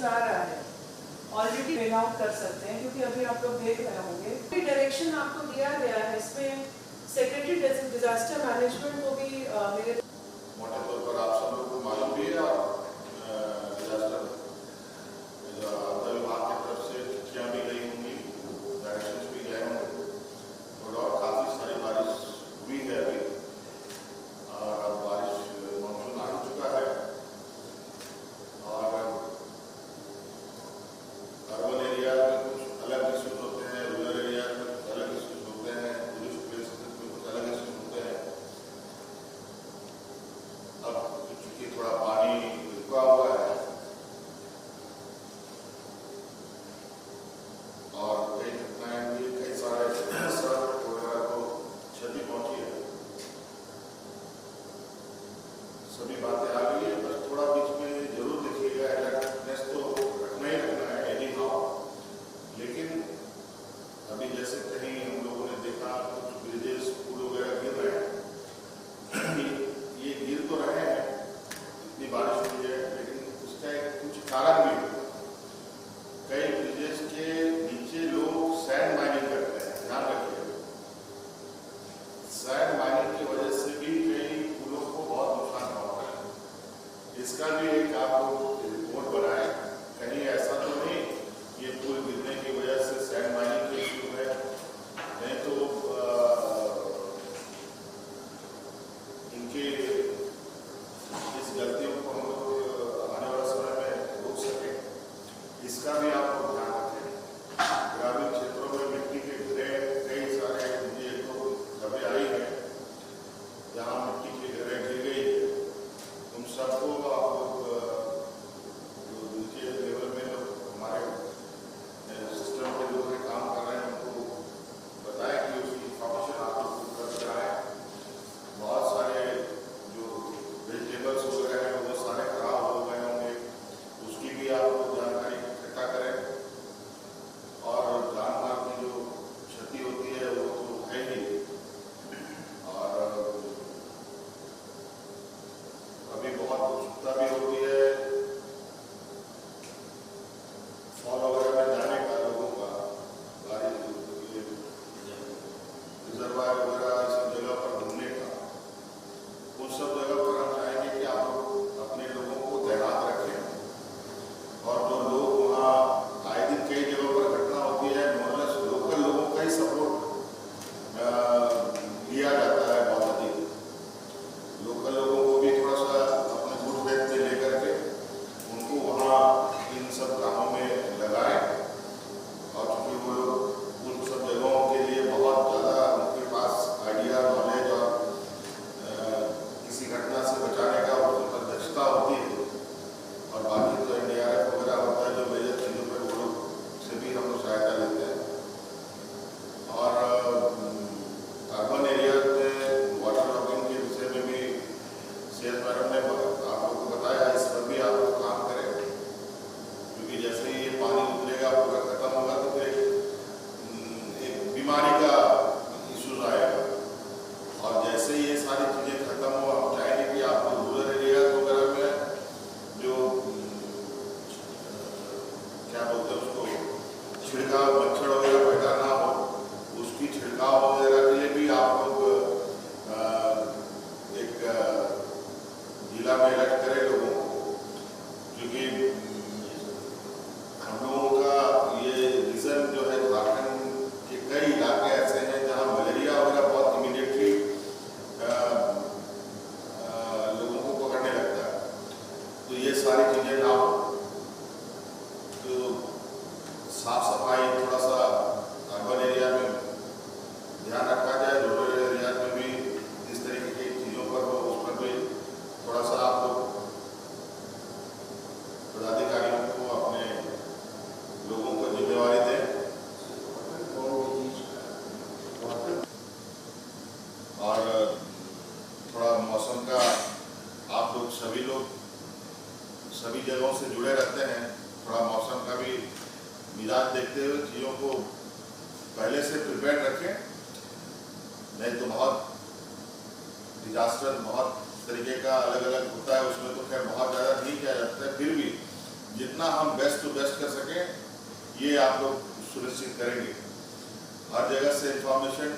जा रहा है ऑलरेडी ट्रेन आउट कर सकते हैं, क्योंकि अभी आप लोग देख रहे होंगे डायरेक्शन आपको दिया गया है। इसमें सेक्रेटरी डिजास्टर मैनेजमेंट को भी मेरे मोटे तौर पर आप सब लोग को मालूम भी है और डिजास्टर आपदा विभाग की तरफ से चिट्ठियाँ भी गई होंगी, डायरेक्शंस भी गए होंगे और काफ़ी सारी बारिश हुई है अभी और अब बारिश मानसून आ चुका है और अर्बन एरिया में कुछ अलग इश्यूज होते हैं, रूरल एरिया में कुछ अलग इश्यूज होते हैं, टूरिस्ट प्लेसेस में कुछ अलग इश्यूज होते हैं। अब चूंकि थोड़ा पानी रुका हुआ है और कई घटनाएं भी, कई सारे सड़क वगैरह को क्षति पहुंची है, सभी बातें आ गई है। बस थोड़ा बीच में जरूर देखिएगा, अलर्टनेस तो रखना ही रखना है एनी हाउ, लेकिन अभी जैसे कहीं हम लोगों ने देखा कुछ ब्रिजेस पुल वगैरह गिर रहे हैं, ये गिर तो रहे हैं, इतनी बारिश हुई है, लेकिन उसका एक कुछ कारण भी है। कई ब्रिजेस के नीचे लोग सैंड माइनिंग करते हैं, ध्यान रखिए। सैंड माइनिंग की वजह से भी कई पुलों को बहुत नुकसान पहुंचा है। इसका भी एक आप लोग रिपोर्ट बनाए, कहीं ऐसा तो नहीं ये पुल गिरने की वजह से सैंड माइनिंग के इश्यू है, नहीं तो इनके इस गलतियों को हम लोग आने वाले समय में रोक सकें, इसका भी आप लोग ध्यान रखें। ग्रामीण क्षेत्रों में मिट्टी के घरे कई सारे मुझे तो खबरें आई हैं जहाँ मिट्टी के घरे गिर गई, उन सबको आप लोग जो नीचे लेवल में जो हमारे सिस्टम के लोग काम कर रहे हैं उनको बताएं कि उसकी इंफॉर्मेशन आप लोग उपलब्ध कराएं। बहुत सारे जो वेजिटेबल्स वगैरह हैं वो सारे खराब हो गए होंगे, उसकी भी आप लोग जानकारी इकट्ठा करें और जान माल की जो क्षति होती है वो तो है ही। और अभी बहुत उत्सुकता भी होती है फॉल वगैरह में जाने का, लोगों का रिजर्वायर वगैरह इस सब जगह पर घूमने का। उन सब जगह पर हम चाहेंगे कि आप लोग अपने लोगों को तैनात रखें और जो लोग वहाँ आए दिन कई जगहों पर घटना होती है, मोरलेस लोकल लोगों का ही सपोर्ट लिया जाता है बहुत अधिक। लोकल लोगों को भी थोड़ा सा अपने गुड फेथ में लेकर के उनको वहाँ इन सब कामों में लगाएं और क्योंकि वो लोग उन सब जगहों के लिए बहुत ज़्यादा उनके पास आइडिया, नॉलेज और किसी घटना से बचाने का उनके पास दक्षता होती है। और बाकी तो NDRF वगैरह होता है जो मेजर चीज़ों पर वो लोग से भी हम लोग सहायता लेते हैं। और अर्बन एरिया में वाटर लॉगिंग के विषय में भी सेहत मैडम ने आप लोग को बताया, इस पर भी आप लोग काम करें, क्योंकि जैसे ही ये पानी उतरेगा पूरा खत्म होगा तो फिर एक बीमारी का इशूज आएगा। और जैसे ही ये सारी चीज़ें खत्म हो, हम चाहेंगे कि आप लोग रूरल एरिया वगैरह में जो क्या बोलते हैं उसको छिड़काव, मच्छर वगैरह पैदा ना हो, उसकी छिड़काव वगैरह के लिए भी आप लोग एक जिला में अलर्ट करें लोगों को, क्योंकि हम लोगों का ये रीजन जो है झारखंड के कई इलाके ऐसे हैं जहाँ मलेरिया वगैरह बहुत इमीडिएटली लोगों को पकड़ने लगता है। तो ये सारी चीज़ें ना हो, तो साफ सफाई थोड़ा सा अर्बन एरिया में ध्यान रखा जाए, रूरल एरिया में भी इस तरीके की चीज़ों पर हो, उस पर भी थोड़ा सा आप लोग पदाधिकारियों को अपने लोगों को जिम्मेवारी दें। और थोड़ा मौसम का आप लोग सभी जगहों से जुड़े रहते हैं, थोड़ा मौसम का भी मिजाज देखते हुए चीज़ों को पहले से प्रिपेयर रखें, नहीं तो बहुत डिजास्टर बहुत तरीके का अलग अलग होता है, उसमें तो खैर बहुत ज़्यादा नहीं किया जाता है, फिर भी जितना हम बेस्ट टू बेस्ट कर सकें, ये आप लोग सुनिश्चित करेंगे। हर जगह से इंफॉर्मेशन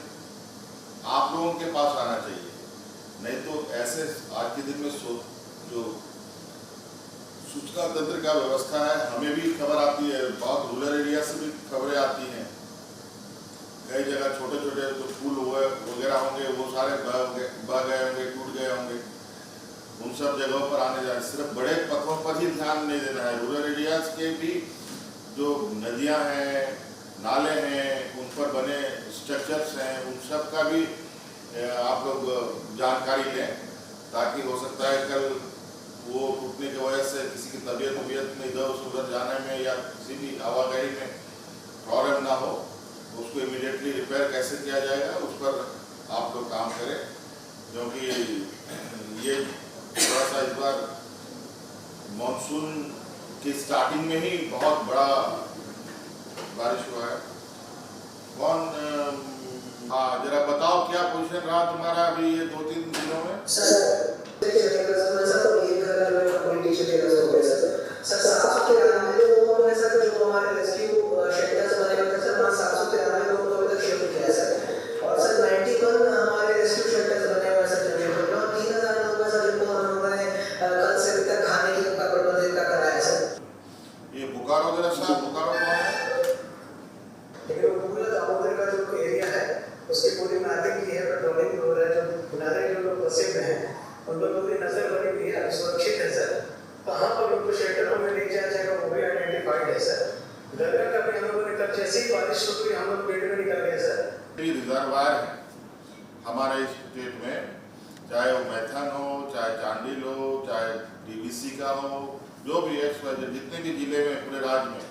आप लोगों के पास आना चाहिए, नहीं तो ऐसे आज के दिन में जो सूचना तंत्र का व्यवस्था है, हमें भी खबर आती है, बहुत रूरल एरिया से भी खबरें आती हैं। कई जगह छोटे छोटे जो पुल वगैरह होंगे वो सारे बह गए होंगे, टूट गए होंगे। उन सब जगहों पर आने जाने, सिर्फ बड़े पथों पर ही ध्यान नहीं देना है। रूरल एरियाज के भी जो नदियां हैं, नाले हैं, उन पर बने स्ट्रक्चर्स हैं, उन सब का भी आप लोग जानकारी लें, ताकि हो सकता है कल वो टूटने की वजह से किसी की तबीयत में इधर उधर जाने में या किसी भी आवागही में प्रॉब्लम ना हो। उसको इमीडिएटली रिपेयर कैसे किया जाएगा उस पर आप लोग काम करें, क्योंकि ये थोड़ा सा इस बार मानसून की स्टार्टिंग में ही बहुत बड़ा बारिश हुआ है। कौन हाँ जरा बताओ क्या पोजीशन रहा तुम्हारा अभी ये 2-3 दिनों में? ये बोकारो जरा साहब, बोकारो कौन है? लेकिन वो पूरा दामोदर का जो एरिया है उसकी पूरी मैपिंग की है, पेट्रोलिंग हो रहा है। जो बुनारे जो लोग बसे हुए हैं उन लोगों की नजर बनी हुई है, सुरक्षित है सर। कहाँ पर उनको शेल्टरों में ले जाया जाएगा वो भी आइडेंटिफाइड है सर। गंगा का भी हम लोगों ने कल जैसी बारिश शुरू हुई हम लोग पेड़ में निकल गए सर। रिजर्वायर है हमारे स्टेट में, चाहे वो मैथन हो, चाहे चांडिल हो, चाहे डीवीसी का हो, जो भी है, जितने भी जिले में पूरे राज्य में,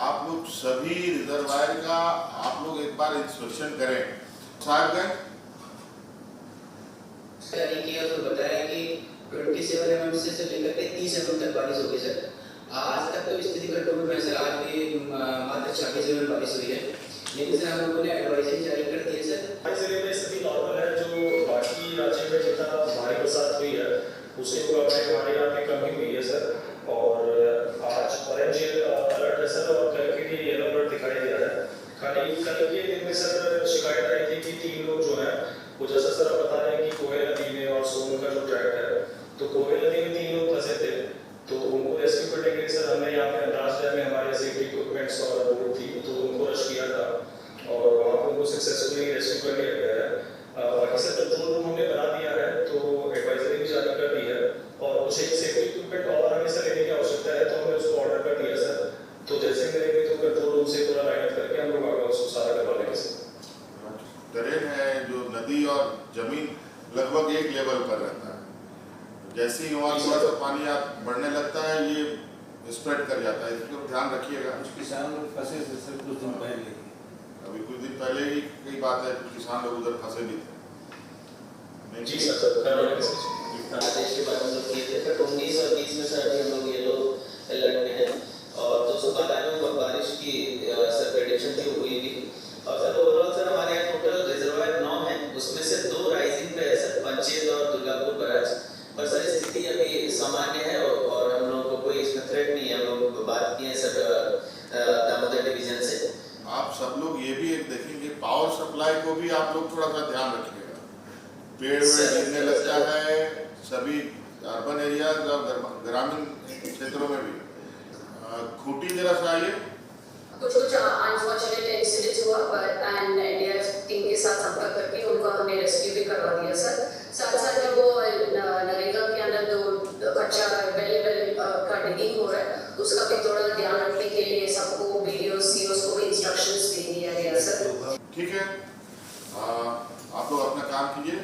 आप लोग सभी रिजर्वायर का आप लोग एक बार इंस्पेक्शन करें। साहबगंज किया तो बताया कि 27 mm से लेकर के 30 mm तक बारिश होगी सर। आज तक तो स्थिति कंट्रोल में सर, आज भी मात्र 26 mm बारिश हुई है, लेकिन सर हम लोगों ने एडवाइजरी जारी कर दी है सर। हर जिले में स्थिति नॉर्मल है। जो बाकी राज्य में जितना भारी बरसात हुई है उसके मुकाबले हमारे यहाँ पे कमी हुई है सर। और आज ऑरेंज अलर्ट है सर, और कल के लिए येलो अलर्ट दिखाई दे रहा है। खाली कल के दिन में सर शिकायत आई थी कि 3 लोग जो है वो, जैसा सर आप बता रहे हैं कि कोयल नदी में और सोन का जो ट्रैक्ट है, तो कोयल नदी में 3 लोग फंसे थे, तो उनको रेस्क्यू करने के लिए सर हमने यहाँ पे लास्ट टाइम में हमारे सेफ्टी इक्विपमेंट्स और बोट थी, तो उनको रश किया था और वहाँ पर उनको सक्सेसफुली रेस्क्यू कर लिया गया है। बाकी सर कंट्रोल रूम हमने बना दिया है, तो एडवाइजरी भी जारी कर दी है, और कुछ एक सेफ्टी इक्विपमेंट और हमें सर लेने की आवश्यकता है, तो हमने उसको ऑर्डर कर दिया सर। तो जैसे करेंगे तो कंट्रोल रूम से पूरा लाइन करके हम लोग आगे उसको सारा करवा लेंगे सर। टेरेन है जो नदी और जमीन लगभग एक लेवल पर रहता है, जैसे ही वहाँ थोड़ा सा पानी बढ़ने लगता है ये स्प्रेड कर जाता है, इसको ध्यान रखिएगा। कुछ किसान लोग फंसे थे सर कुछ दिन पहले, अभी कुछ दिन पहले ही कई बात है, कुछ किसान लोग उधर फंसे भी थे। जी सर, आदेश के बाद हम लोग किए थे सर 19 और 20 में सर हम लोग येलो अलर्ट में हैं, और जो सुबह टाइम में बारिश की सर प्रेडिक्शन थी हुई भी। और सर ओवरऑल सर हमारे यहाँ टोटल रिजर्वायर 9 है, उसमें से 2 राइजिंग पे है सर, पंचेत और दुर्गापुर बराज। और सर स्थिति अभी सामान्य है और हम लोगों को कोई इसमें थ्रेट नहीं है। हम लोग बात किए सर दामोदर डिवीजन से। आप सब लोग ये भी एक देखेंगे, पावर सप्लाई को भी आप लोग थोड़ा सा ध्यान रखिएगा। पेड़ गिरने लगता है सभी अर्बन एरियाज और ग्रामीण क्षेत्रों में भी। खूंटी जरा सा आइए। कुछ अनफॉर्चुनेट इंसिडेंट्स हुआ पर एंड एनडीआरएफ टीम के साथ संपर्क करके उनको हमने रेस्क्यू भी करवा दिया सर। साथ साथ जो वो नरेगा के अंदर जो कच्चा वेल का डिगिंग हो रहा है उसका भी थोड़ा ध्यान रखने के लिए सबको बीडीओ सीओस को भी इंस्ट्रक्शंस दे दिया गया सर। ठीक है, आप लोग अपना काम कीजिए।